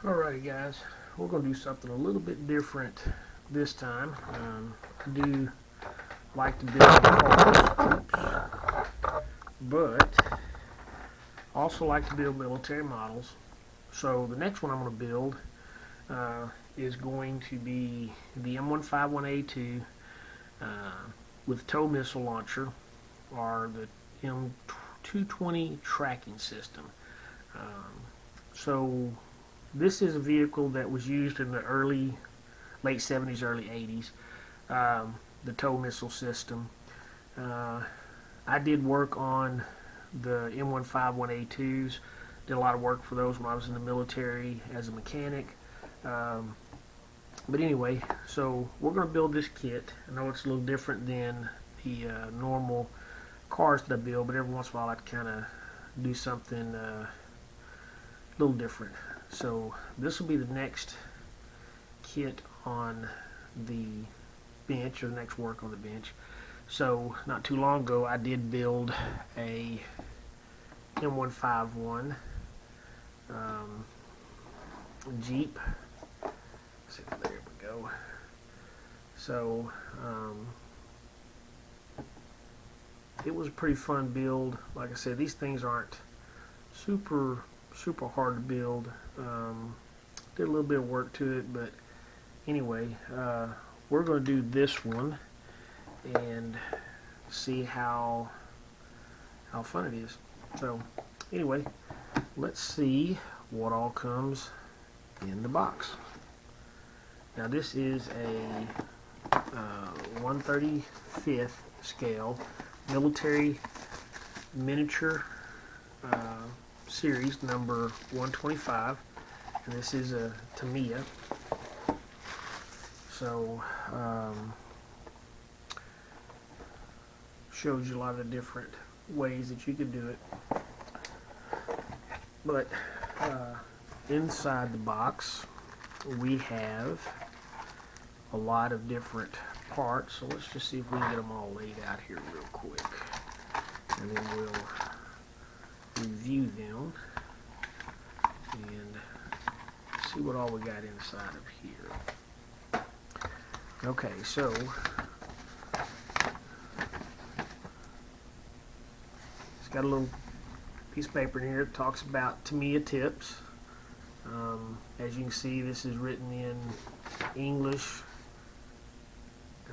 Alrighty guys, we're going to do something a little bit different this time. I do like to build cars, but also like to build military models. So the next one I'm going to build is going to be the M151A2 uh, with TOW Missile Launcher, or the M220 Tracking System. So this is a vehicle that was used in the late 70s, early 80s. The TOW missile system. Uh, I did work on the M151A2s. Did a lot of work for those when I was in the military as a mechanic. Um, but anyway, so we're going to build this kit. I know it's a little different than the normal cars that I build, but every once in a while I kind of do something a little different. So this will be the next kit on the bench, or the next work on the bench. So not too long ago I did build a M151 Jeep. See, there we go. So it was a pretty fun build. Like I said, these things aren't super hard to build. Did a little bit of work to it, but anyway, we're going to do this one and see how fun it is. So anyway, let's see what all comes in the box. Now this is a 1/35th scale military miniature series number 125, and this is a Tamiya. So shows you a lot of the different ways that you could do it. But inside the box we have a lot of different parts. So let's just see if we can get them all laid out here real quick, and then we'll review them and see what all we got inside of here. Okay, so it's got a little piece of paper in here that talks about Tamiya tips. As you can see, this is written in English,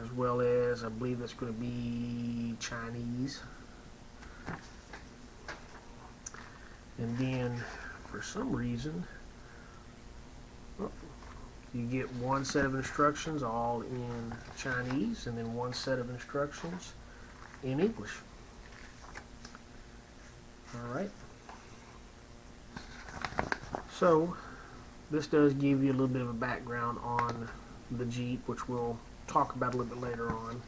as well as, I believe that's going to be Chinese. And then for some reason you get one set of instructions all in Chinese, and then one set of instructions in English. Alright, so this does give you a little bit of a background on the Jeep, which we'll talk about a little bit later on.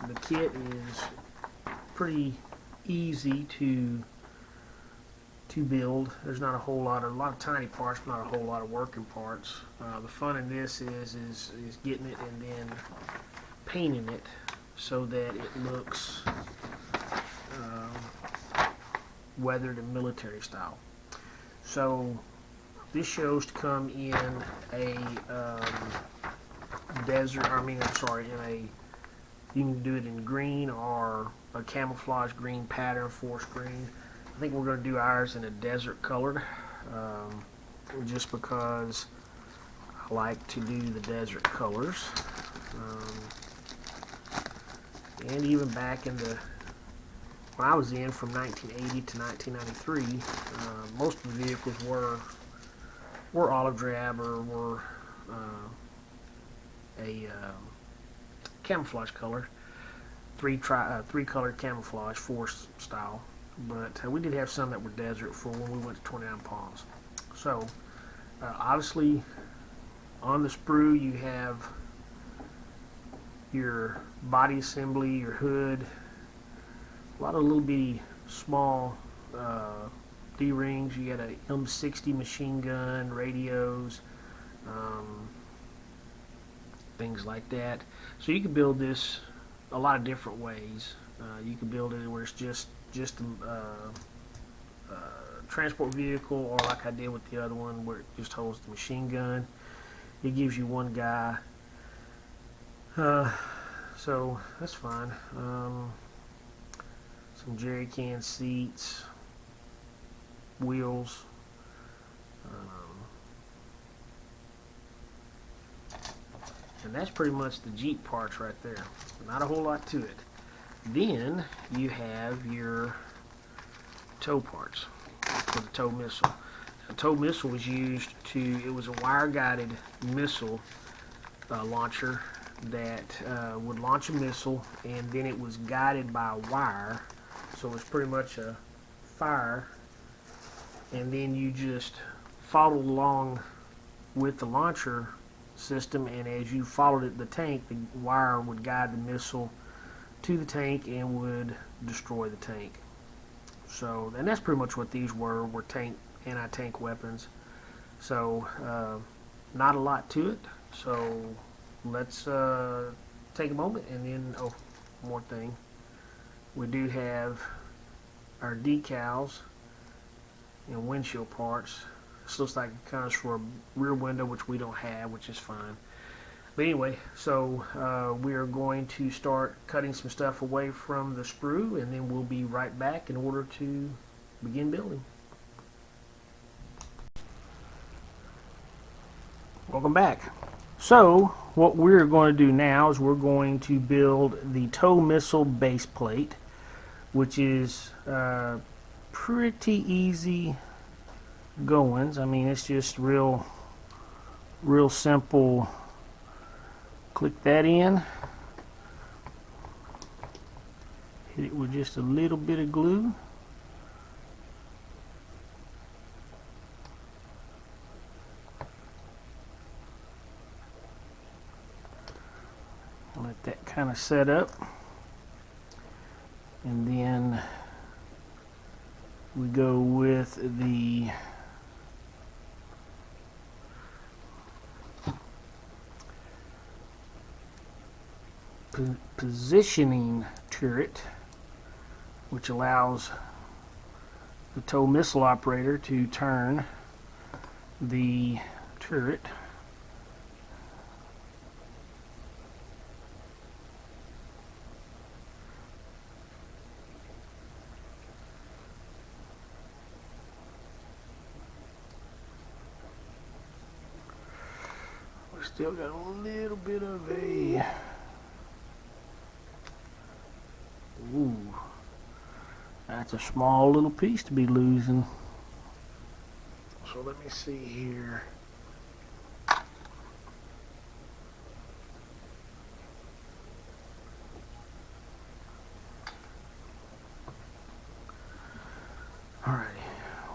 The kit is pretty easy to build. There's not a lot of tiny parts, not a whole lot of working parts. The fun in this is getting it and then painting it so that it looks weathered and military style. So this shows to come in a you can do it in green or a camouflage green pattern, forest green. I think we're going to do ours in a desert colored, just because I like to do the desert colors. And even back in the when I was in, from 1980 to 1993, most of the vehicles were olive drab, or were a camouflage color, three color camouflage, forest style. But we did have some that were desert for when we went to 29 Palms. So obviously on the sprue you have your body assembly, your hood, a lot of little bitty small D-rings. You got a M60 machine gun, radios, things like that. So you can build this a lot of different ways. You can build it where it's just transport vehicle, or like I did with the other one where it just holds the machine gun. It gives you one guy, so that's fine. Some jerry can seats, wheels. And that's pretty much the Jeep parts right there. Not a whole lot to it. Then you have your tow parts for the tow missile. The tow missile was used it was a wire-guided missile launcher that would launch a missile, and then it was guided by a wire. So it was pretty much a fire, and then you just followed along with the launcher system, and as you followed it, the tank, the wire would guide the missile to the tank and would destroy the tank. So, and that's pretty much what these were anti-tank weapons. So, not a lot to it. So, let's take a moment, and then, oh, one more thing. We do have our decals and windshield parts. This looks like it comes for a rear window, which we don't have, which is fine. But anyway, so we are going to start cutting some stuff away from the sprue, and then we'll be right back in order to begin building. Welcome back. So what we're going to do now is we're going to build the TOW missile base plate, which is pretty easy goings. I mean, it's just real simple. Click that in, hit it with just a little bit of glue, let that kind of set up, and then we go with the positioning turret, which allows the TOW missile operator to turn the turret. We still got a little bit of a ooh, that's a small little piece to be losing. So let me see here. Alright,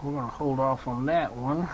we're going to hold off on that one.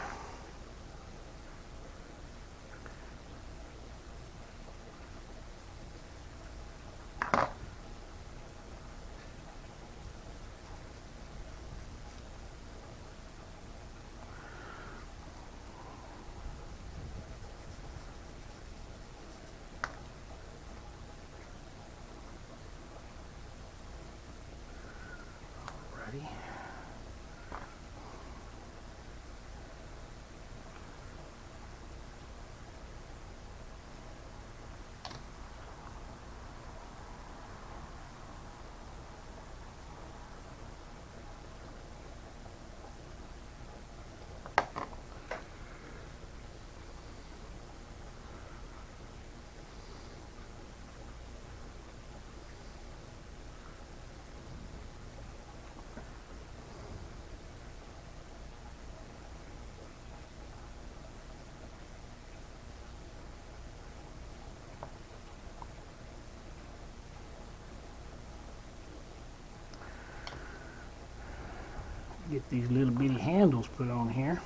Get these little bitty handles put on here.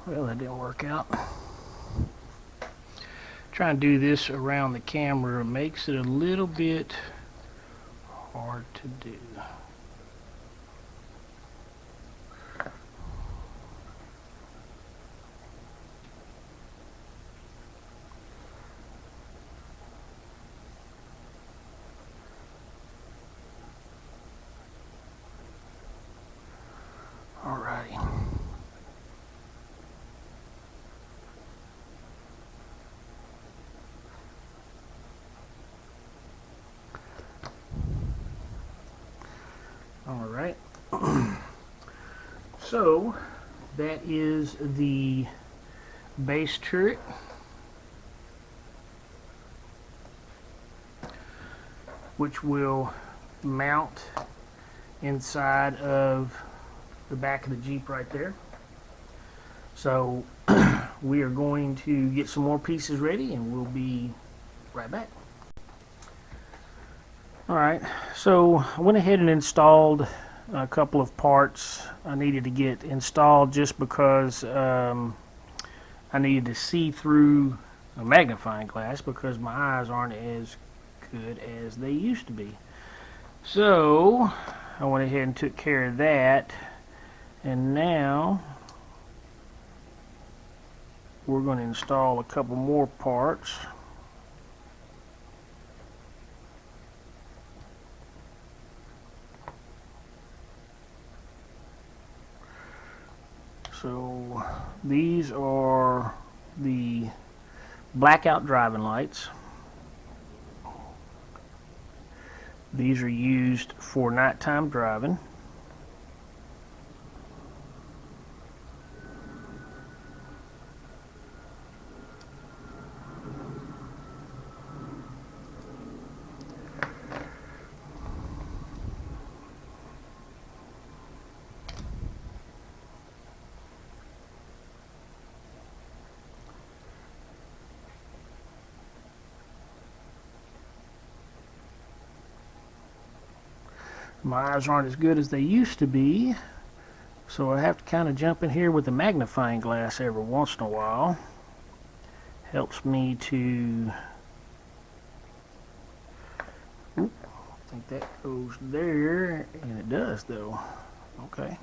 Well, that didn't work out. Trying to do this around the camera makes it a little bit hard to do. Alrighty. Alright. So that is the base turret. Which will mount inside of the back of the Jeep right there. So we are going to get some more pieces ready and we'll be right back. Alright, so I went ahead and installed a couple of parts I needed to get installed just because I needed to see through a magnifying glass because my eyes aren't as good as they used to be. So I went ahead and took care of that, and now we're going to install a couple more parts. So these are the blackout driving lights. These are used for nighttime driving. My eyes aren't as good as they used to be, so I have to kind of jump in here with a magnifying glass every once in a while. Helps me to... Oop, I think that goes there, and it does though. Okay.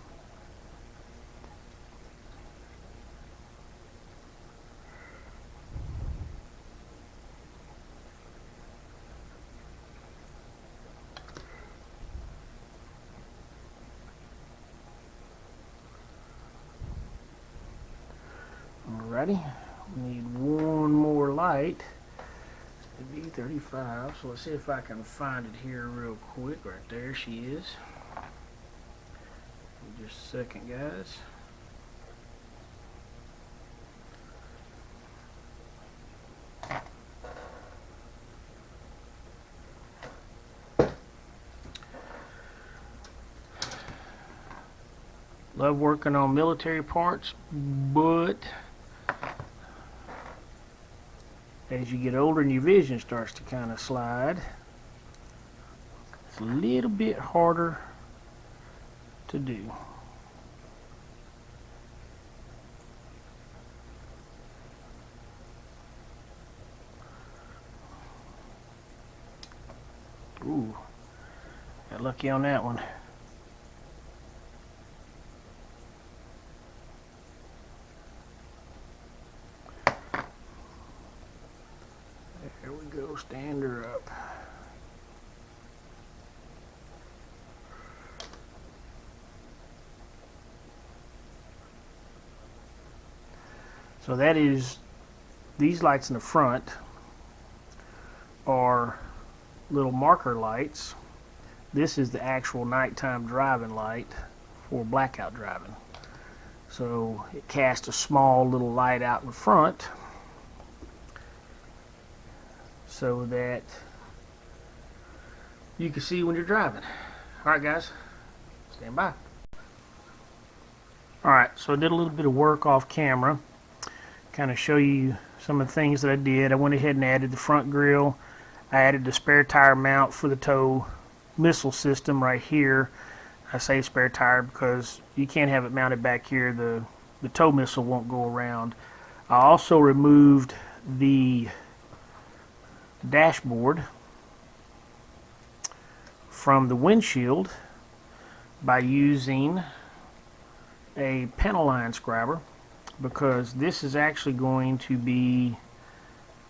Alrighty, we need one more light. The B35, so let's see if I can find it here real quick. Right there she is. Just a second, guys. Love working on military parts, but as you get older and your vision starts to kind of slide, it's a little bit harder to do. Ooh, got lucky on that one. There we go, stand her up. So that is, these lights in the front are little marker lights. This is the actual nighttime driving light for blackout driving. So it casts a small little light out in front so that you can see when you're driving. Alright guys, stand by. Alright, so I did a little bit of work off camera, kind of show you some of the things that I did. I went ahead and added the front grille. I added the spare tire mount for the TOW missile system right here. I say spare tire because you can't have it mounted back here. The the tow missile won't go around. I also removed the dashboard from the windshield by using a panel line scriber, because this is actually going to be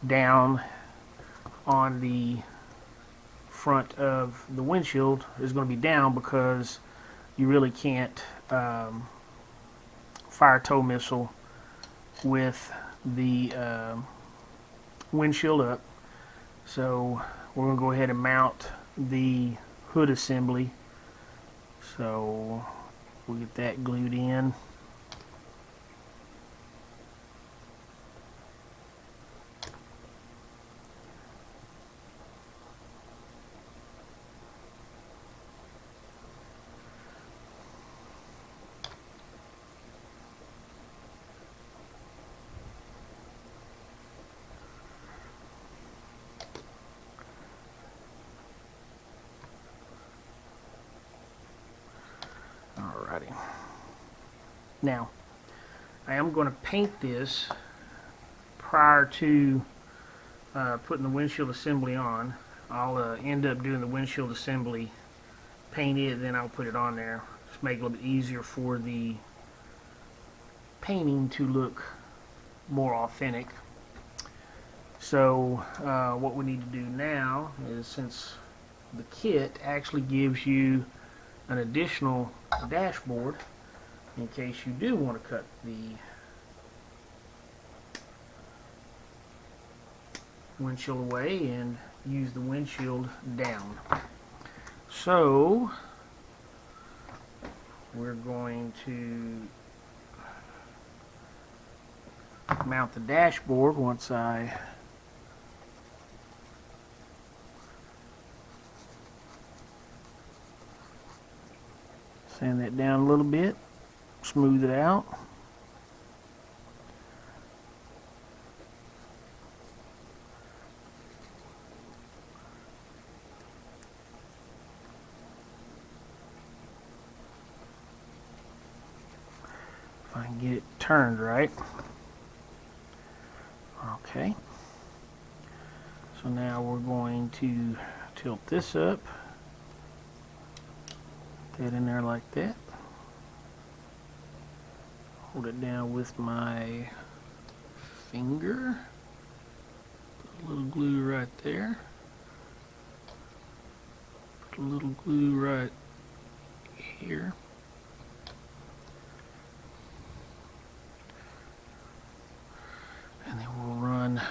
down on the front of the windshield. Is going to be down because you really can't fire a tow missile with the windshield up. So we're going to go ahead and mount the hood assembly. So we'll get that glued in. Alrighty. Now, I am going to paint this prior to putting the windshield assembly on. I'll end up doing the windshield assembly, paint it, then I'll put it on there. Just make it a little bit easier for the painting to look more authentic. So what we need to do now is, since the kit actually gives you an additional dashboard in case you do want to cut the windshield away and use the windshield down. So we're going to mount the dashboard once I sand that down a little bit, smooth it out. If I can get it turned right. Okay. So now we're going to tilt this up. That in there like that. Hold it down with my finger. Put a little glue right there. Put a little glue right here. And then we'll run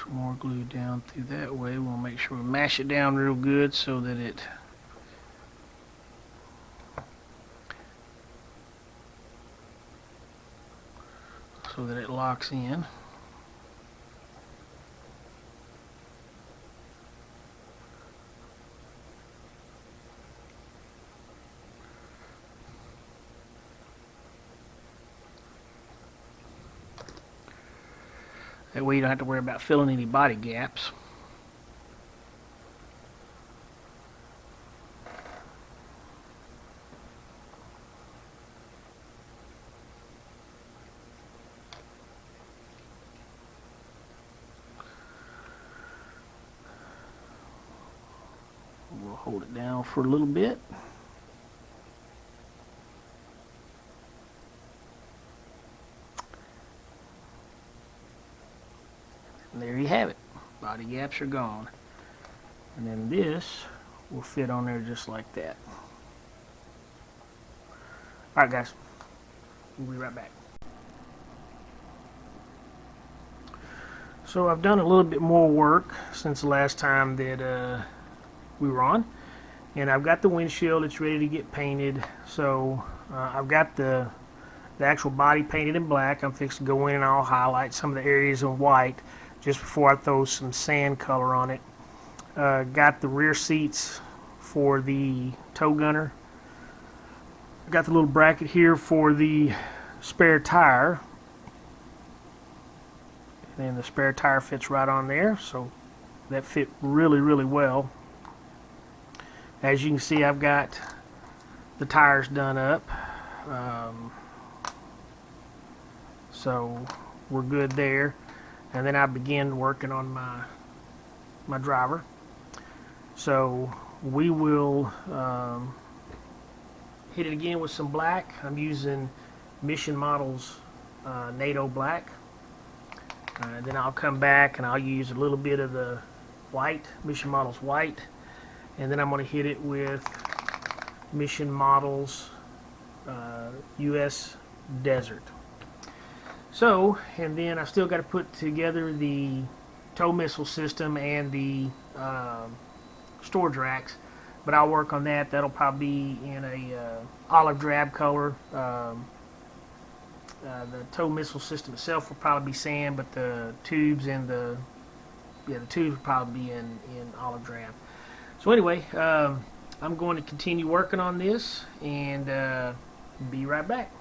some more glue down through that way. We'll make sure we mash it down real good so that it locks in. That way you don't have to worry about filling any body gaps. We'll hold it down for a little bit. And there you have it. Body gaps are gone. And then this will fit on there just like that. Alright guys, we'll be right back. So I've done a little bit more work since the last time that we were on. And I've got the windshield, it's ready to get painted. So I've got the actual body painted in black. I'm fixing to go in and I'll highlight some of the areas in white just before I throw some sand color on it. Got the rear seats for the tow gunner. Got the little bracket here for the spare tire. And the spare tire fits right on there, so that fit really, really well. As you can see, I've got the tires done up. So we're good there. And then I begin working on my driver. So we will hit it again with some black. I'm using Mission Models Nato black. Then I'll come back and I'll use a little bit of the white, Mission Models white. And then I'm going to hit it with Mission Models US Desert. So, and then I still got to put together the TOW missile system and the storage racks, but I'll work on that. That'll probably be in a olive drab color. The TOW missile system itself will probably be sand, but the tubes and the tubes will probably be in olive drab. So anyway, I'm going to continue working on this and be right back.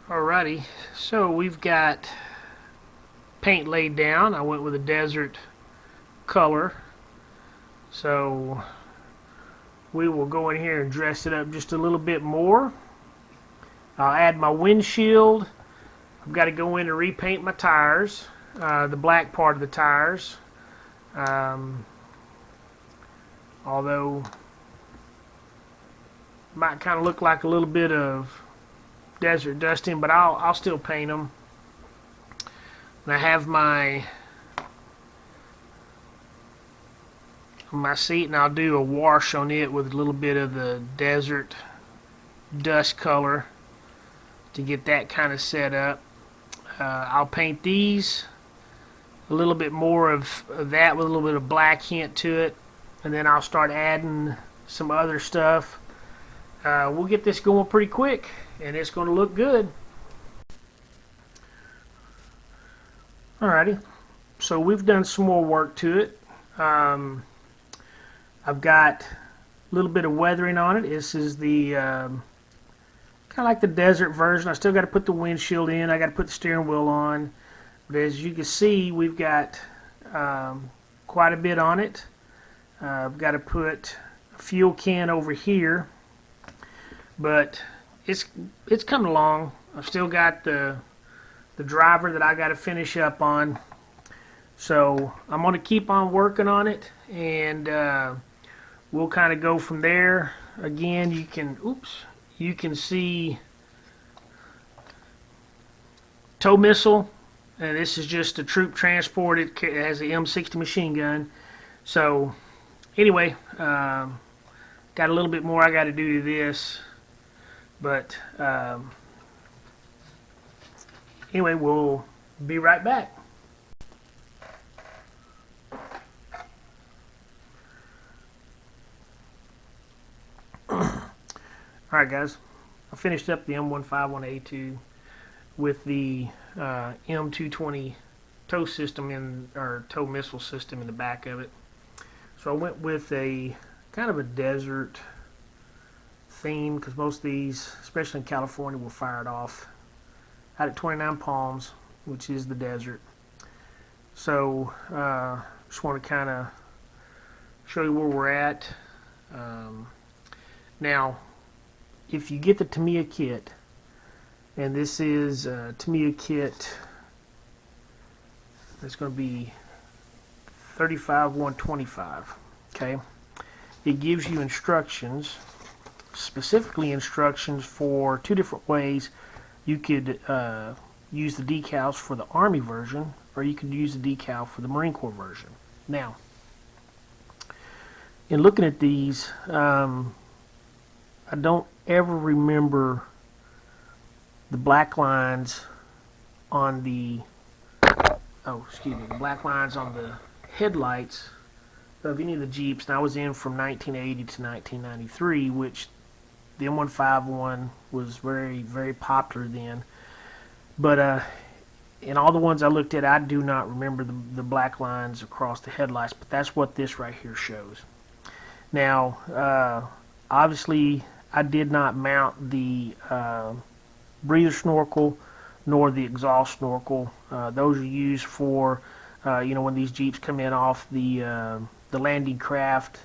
Alrighty, so we've got paint laid down. I went with a desert color, so we will go in here and dress it up just a little bit more. I'll add my windshield. I've got to go in and repaint my tires, the black part of the tires, although might kind of look like a little bit of desert dusting, but I'll still paint them. And I have my seat, and I'll do a wash on it with a little bit of the desert dust color to get that kind of set up. I'll paint these a little bit more of that with a little bit of black hint to it, and then I'll start adding some other stuff. We'll get this going pretty quick, and it's going to look good. Alrighty, so we've done some more work to it. I've got a little bit of weathering on it. This is the kind of like the desert version. I still got to put the windshield in. I got to put the steering wheel on. But as you can see, we've got quite a bit on it. I've got to put a fuel can over here, but it's coming along. I've still got the driver that I got to finish up on. So I'm going to keep on working on it, and we'll kind of go from there. Again, you can see TOW missile, and this is just a troop transport. It has an M60 machine gun. So anyway, got a little bit more I got to do to this, but anyway, we'll be right back. Alright guys, I finished up the M151A2 with the M220 TOW system TOW missile system in the back of it. So I went with a kind of a desert theme, because most of these, especially in California, were fired off out at 29 Palms, which is the desert. So just want to kind of show you where we're at. Now, if you get the Tamiya kit, and this is a Tamiya kit that's going to be 35-125, okay, it gives you instructions, specifically instructions for two different ways. You could use the decals for the Army version, or you could use the decal for the Marine Corps version. Now, in looking at these, I don't ever remember the black lines on the black lines on the headlights of any of the Jeeps. And I was in from 1980 to 1993, which the M151 was very, very popular then. But in all the ones I looked at, I do not remember the black lines across the headlights, but that's what this right here shows. Now, obviously, I did not mount the breather snorkel nor the exhaust snorkel. Those are used for, when these Jeeps come in off the landing craft.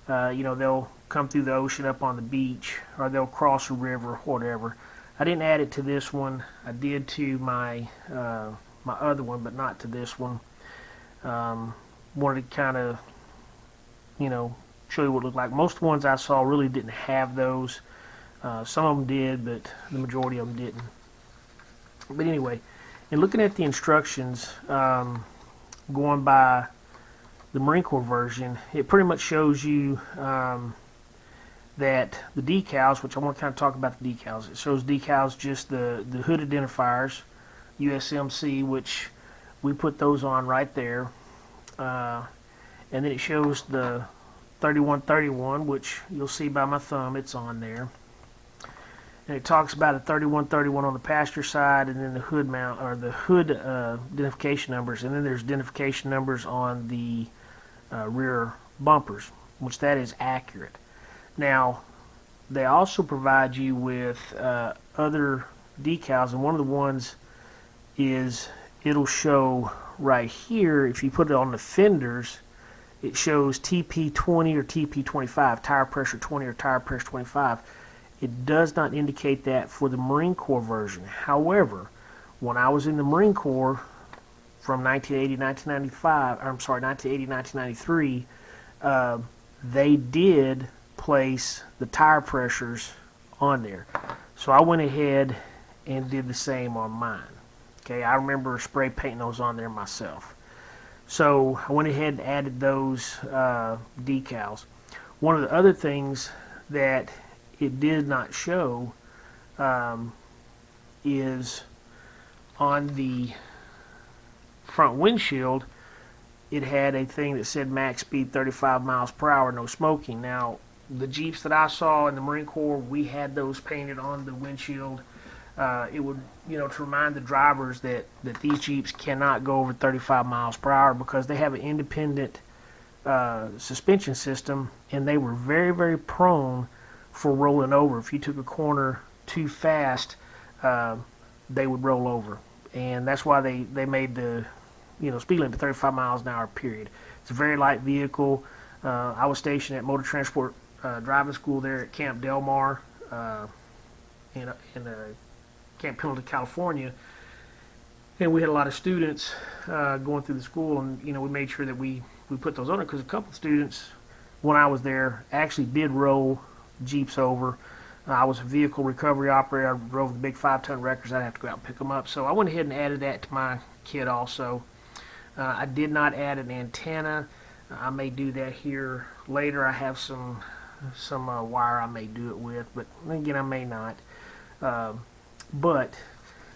They'll come through the ocean up on the beach, or they'll cross a river, whatever. I didn't add it to this one. I did to my my other one, but not to this one. Wanted to kind of, you know, show you what it looked like. Most ones I saw really didn't have those. Some of them did, but the majority of them didn't. But anyway, in looking at the instructions, going by the Marine Corps version, it pretty much shows you that the decals, which I want to kind of talk about the decals. It shows decals, just the hood identifiers, USMC, which we put those on right there. And then it shows the 3131, which you'll see by my thumb, it's on there. And it talks about a 3131 on the passenger side, and then the hood mount, or the hood identification numbers, and then there's identification numbers on the rear bumpers, which that is accurate. Now, they also provide you with other decals, and one of the ones is, it'll show right here, if you put it on the fenders, it shows TP20 or TP25, tire pressure 20 or tire pressure 25. It does not indicate that for the Marine Corps version. However, when I was in the Marine Corps from 1980 to 1995, I'm sorry, 1980 to 1993, they did place the tire pressures on there. So I went ahead and did the same on mine. Okay, I remember spray painting those on there myself. So I went ahead and added those decals. One of the other things that it did not show is on the front windshield, it had a thing that said max speed 35 miles per hour, no smoking. Now, the Jeeps that I saw in the Marine Corps, we had those painted on the windshield. It would, you know, to remind the drivers that these Jeeps cannot go over 35 miles per hour because they have an independent suspension system, and they were very, very prone for rolling over. If you took a corner too fast, they would roll over, and that's why they made the, you know, speed limit 35 miles an hour, period. It's a very light vehicle. I was stationed at Motor Transport Driving School there at Camp Del Mar in Camp Pendleton, California, and we had a lot of students going through the school, and you know, we made sure that we put those on there because a couple of students, when I was there, actually did roll Jeeps over. I was a vehicle recovery operator. I drove the big 5-ton wreckers. I'd have to go out and pick them up. So I went ahead and added that to my kit also. I did not add an antenna. I may do that here later. I have some wire I may do it with, but again, I may not. But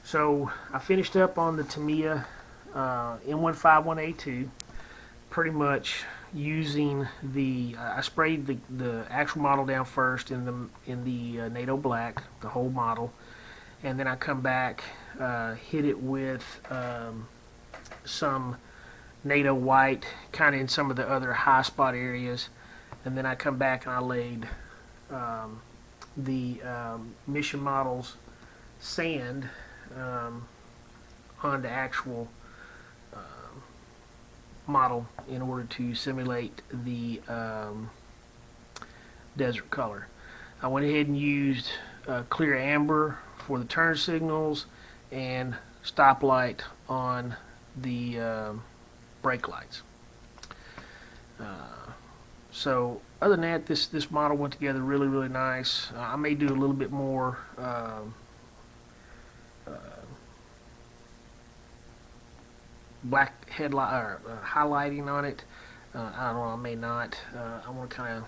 so I finished up on the Tamiya M151A2, pretty much using the I sprayed the actual model down first in the Nato black, the whole model, and then I come back, hit it with some Nato white, kind of in some of the other high spot areas, and then I come back and I laid the Mission Models sand on the actual model in order to simulate the desert color. I went ahead and used clear amber for the turn signals and stoplight on the brake lights. So other than that, this model went together really, really nice. I may do a little bit more black headlight or highlighting on it. I don't know, I may not. I want to kind of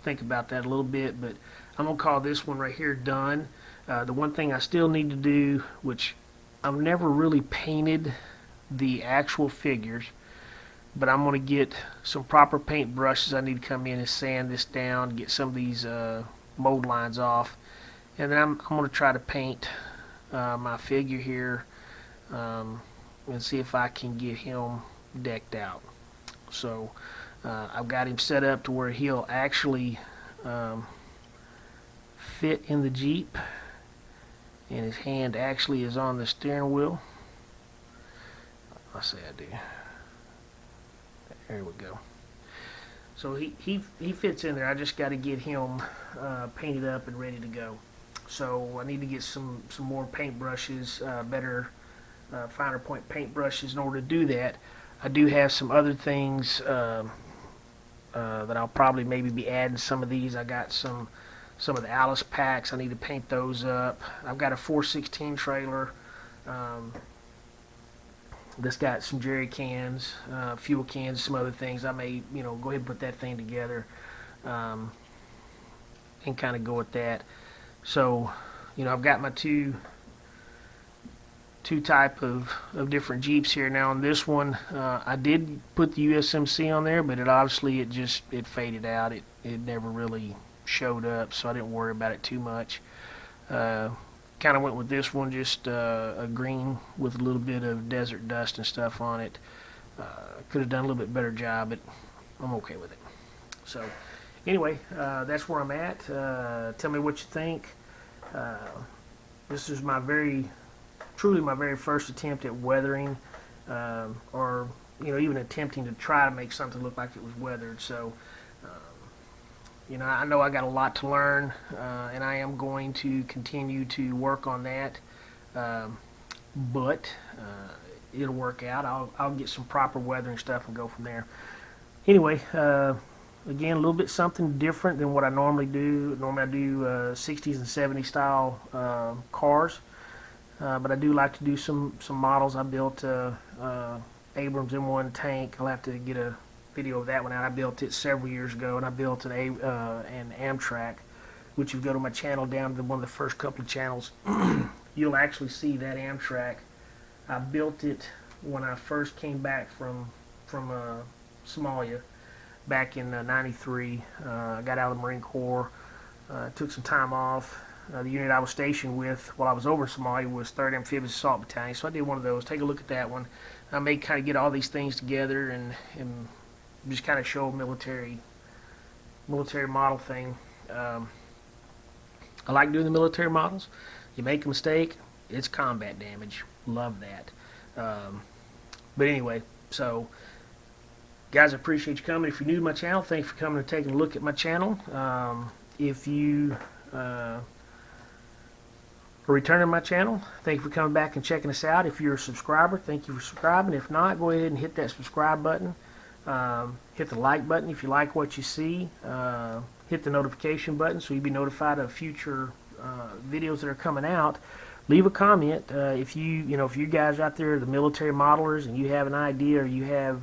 think about that a little bit, but I'm gonna call this one right here done. The one thing I still need to do, which I've never really painted the actual figures, but I'm gonna get some proper paint brushes. I need to come in and sand this down, get some of these mold lines off, and then I'm gonna try to paint my figure here and see if I can get him decked out. So I've got him set up to where he'll actually fit in the Jeep, and his hand actually is on the steering wheel. Let's say I do. There we go. So he fits in there. I just got to get him painted up and ready to go. So I need to get some more paint brushes, better finer point paint brushes in order to do that. I do have some other things that I'll probably maybe be adding some of these. I got some of the Alice packs. I need to paint those up. I've got a 416 trailer that's got some jerry cans, fuel cans, some other things. I may, go ahead and put that thing together and kind of go with that. So, I've got my two type of different Jeeps here. Now on this one, I did put the USMC on there, but it faded out. It never really showed up, so I didn't worry about it too much. Kind of went with this one, just a green with a little bit of desert dust and stuff on it. Could have done a little bit better job, but I'm okay with it. So anyway, that's where I'm at. Tell me what you think. This is truly my very first attempt at weathering, or even attempting to try to make something look like it was weathered. So I know I got a lot to learn, and I am going to continue to work on that, but it'll work out. I'll get some proper weathering stuff and go from there. Anyway, again, a little bit something different than what I normally do. Normally I do 60s and 70s style cars, but I do like to do some models. I built Abrams M1 tank. I'll have to get a video of that one out. I built it several years ago, and I built an Amtrak, which if you go to my channel, down to one of the first couple of channels, you'll actually see that Amtrak. I built it when I first came back from Somalia back in '93. I got out of the Marine Corps, took some time off. The unit I was stationed with while I was over in Somalia was 3rd Amphibious Assault Battalion, so I did one of those. Take a look at that one. I may kind of get all these things together and just kind of show a military model thing. I like doing the military models. You make a mistake, it's combat damage. Love that. But anyway, so guys, I appreciate you coming. If you're new to my channel, thanks for coming and taking a look at my channel. If you are returning to my channel, thank you for coming back and checking us out. If you're a subscriber, thank you for subscribing. If not, go ahead and hit that subscribe button. Hit the like button if you like what you see. Hit the notification button so you'll be notified of future videos that are coming out. Leave a comment if you guys out there are the military modelers and you have an idea, or you have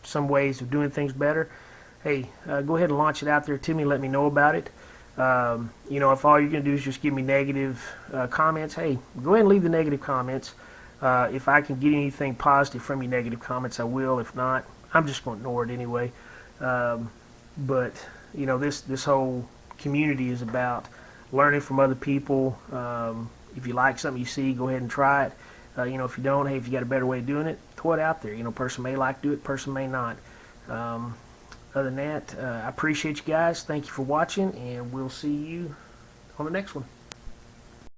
some ways of doing things better. Hey, go ahead and launch it out there to me. Let me know about it. If all you're gonna do is just give me negative comments, hey, go ahead and leave the negative comments. If I can get anything positive from your negative comments, I will. If not, I'm just going to ignore it anyway. But this whole community is about learning from other people. If you like something you see, go ahead and try it. If you don't, hey, if you got a better way of doing it, throw it out there. Person may like to do it, person may not. Other than that, I appreciate you guys. Thank you for watching, and we'll see you on the next one.